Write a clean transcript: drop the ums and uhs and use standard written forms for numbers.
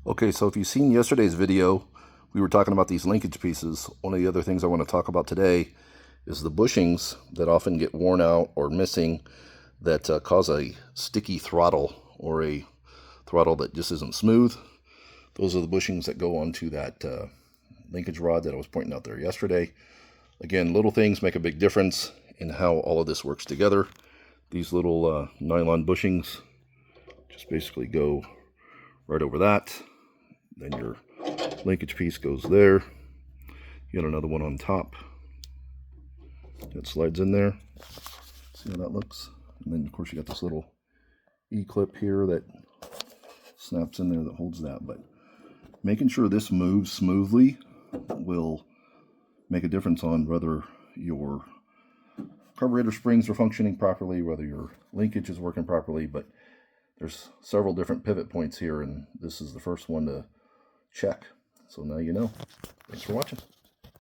Okay, so if you've seen yesterday's video, we were talking about these linkage pieces. One of the other things I want to talk about today is the bushings that often get worn out or missing that cause a sticky throttle or a throttle that just isn't smooth. Those are the bushings that go onto that linkage rod that I was pointing out there yesterday. Again, little things make a big difference in how all of this works together. These little nylon bushings just basically go right over that. Then your linkage piece goes there. You got another one on top that slides in there. See how that looks? And then of course you got this little E-clip here that snaps in there that holds that. But making sure this moves smoothly will make a difference on whether your carburetor springs are functioning properly, whether your linkage is working properly. But there's several different pivot points here, and this is the first one to check. So now you know. Thanks for watching.